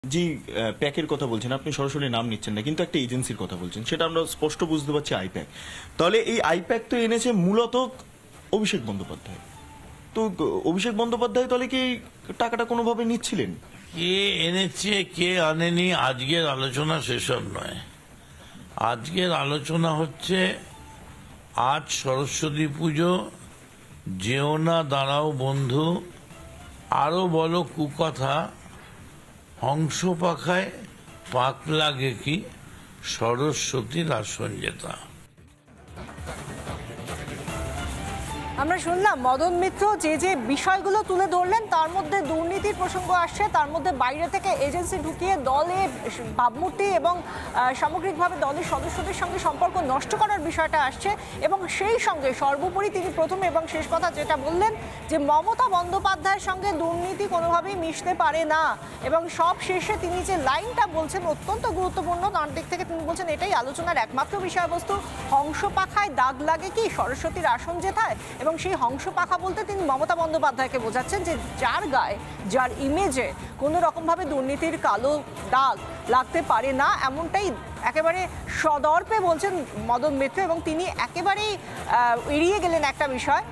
জি প্যাকের কথা বলছেন, আপনি সরাসরি নাম নিচ্ছেন না, কিন্তু একটা এজেন্সির কথা বলছেন, সেটা আমরা স্পষ্ট বুঝতে পারছি আইপ্যাক। তাহলে এই আইপ্যাক তো এনেছে মূলত অভিষেক বন্দ্যোপাধ্যায়। তো অভিষেক বন্দ্যোপাধ্যায় তাহলে কি টাকাটা কোনোভাবে নিচ্ছিলেন? কে এনেছে কে আনেনি আজকের আলোচনা সেসব নয়। আজকের আলোচনা হচ্ছে আজ সরস্বতী পুজো, যেও না দাঁড়াও বন্ধু, আরো বলো কুকথা, হংস পাখায় পাক লাগে কি, সরস্বতীর আসন জেতা। আমরা শুনলাম মদন মিত্র যে যে বিষয়গুলো তুলে ধরলেন, তার মধ্যে দুর্নীতির প্রসঙ্গ আসছে, তার মধ্যে বাইরে থেকে এজেন্সি ঢুকিয়ে দলে ভাবমূর্তি এবং সামগ্রিকভাবে দলের সদস্যদের সঙ্গে সম্পর্ক নষ্ট করার বিষয়টা আসছে। এবং সেই সঙ্গে সর্বোপরি তিনি প্রথম এবং শেষ কথা যেটা বললেন যে মমতা বন্দ্যোপাধ্যায়ের সঙ্গে দুর্নীতি কোনোভাবেই মিশতে পারে না। এবং সব শেষে তিনি যে লাইনটা বলছেন অত্যন্ত গুরুত্বপূর্ণ, তার দিক থেকে তিনি বলছেন এটাই আলোচনার একমাত্র বিষয়বস্তু, হংস পাখায় দাগ লাগে কি, সরস্বতীর আসন জেতায়। এবং সেই হংস পাখা বলতে তিনি মমতা বন্দ্যোপাধ্যায়কে বোঝাচ্ছেন যে যার গায়ে, যার ইমেজে কোনো রকমভাবে দুর্নীতির কালো দাগ লাগতে পারে না, এমনটাই একেবারে সদর্পে বলছেন মদন মিত্র। এবং তিনি একেবারেই এড়িয়ে গেলেন একটা বিষয়,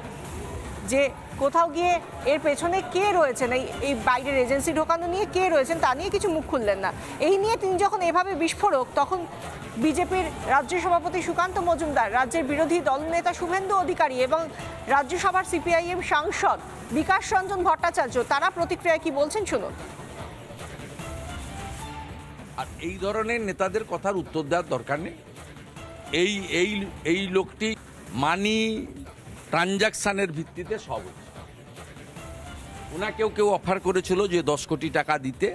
যে কোথাও গিয়ে এর পেছনে কে রয়েছেন, এই বাইরের এজেন্সি ঢোকানো নিয়ে কে রয়েছেন তা নিয়ে কিছু মুখ খুললেন না। এই নিয়ে তিনি যখন এভাবে বিস্ফোরক, তখন বিজেপির রাজ্য সভাপতি সুকান্ত মজুমদার, রাজ্যের বিরোধী দলনেতা শুভেন্দু অধিকারী এবং রাজ্যসভার সিপিআইএম সাংসদ বিকাশ রঞ্জন ভট্টাচার্য, তারা প্রতিক্রিয়ায় কি বলছেন শুনুন। আর এই ধরনের নেতাদের কথার উত্তর দেওয়ার দরকার নেই। এই লোকটি মানি ট্রানজাকশানের ভিত্তিতে সব হচ্ছে। ওনাকেও কেউ অফার করেছিল যে 10 কোটি টাকা দিতে,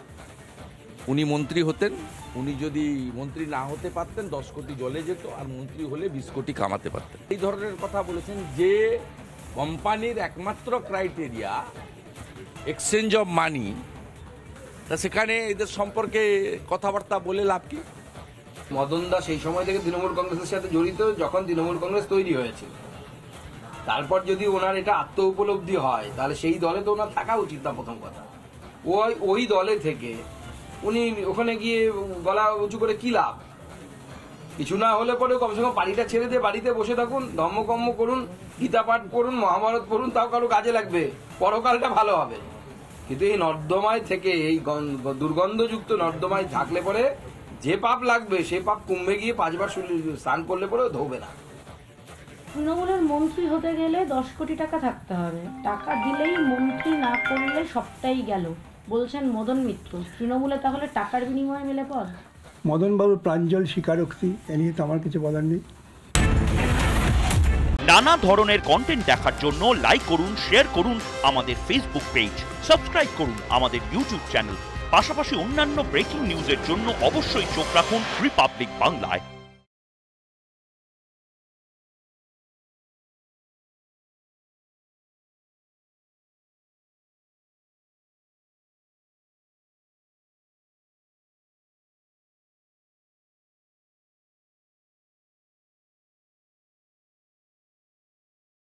উনি মন্ত্রী হতেন, উনি যদি মন্ত্রী না হতে পারতেন 10 কোটি জলে যেত, আর মন্ত্রী হলে 20 কোটি কামাতে পারতেন। এই ধরনের কথা বলেছেন। যে কোম্পানির একমাত্র ক্রাইটেরিয়া এক্সচেঞ্জ অফ মানি, তা সেখানে এদের সম্পর্কে কথাবার্তা বলে লাভ কি? মদন দা সেই সময় থেকে তৃণমূল কংগ্রেসের সাথে জড়িত, যখন তৃণমূল কংগ্রেস তৈরি হয়েছিল। তারপর যদি ওনার এটা আত্ম উপলব্ধি হয়, তাহলে সেই দলে তো ওনার থাকা উচিত না। প্রথম কথা, ওই দলে থেকে উনি ওখানে গিয়ে গলা উঁচু করে কি লাভ? কিছু না হলে পরে কমসে কম বাড়িটা ছেড়ে দিয়ে বাড়িতে বসে থাকুন, ধর্মকর্ম করুন, গীতা পাঠ করুন, মহাভারত পড়ুন, তাও কারো কাজে লাগবে, পরকালটা ভালো হবে। কিন্তু এই নর্দমায় থেকে, এই দুর্গন্ধযুক্ত নর্দমায় থাকলে পরে যে পাপ লাগবে সে পাপ কুম্ভে গিয়ে 5 বার স্নান করলে পরে ধোবে না। তৃণমূলের মন্ত্রী হতে গেলে 10 কোটি টাকা থাকতে হবে, টাকা দিলেই মন্ত্রী, না করলে সবটাই গেল বলছেন মদন মিত্র। তৃণমূলে তাহলে টাকার বিনিময়ে মেলে পদ? মদনবাবুর প্রাঞ্জল স্বীকারোক্তি, এ নিয়ে তো আমার কিছু বলার নেই। নানা ধরনের কন্টেন্ট দেখার জন্য লাইক করুন, শেয়ার করুন আমাদের ফেসবুক পেজ, সাবস্ক্রাইব করুন আমাদের ইউটিউব চ্যানেল। পাশাপাশি অন্যান্য ব্রেকিং নিউজের জন্য অবশ্যই চোখ রাখুন রিপাবলিক বাংলায়।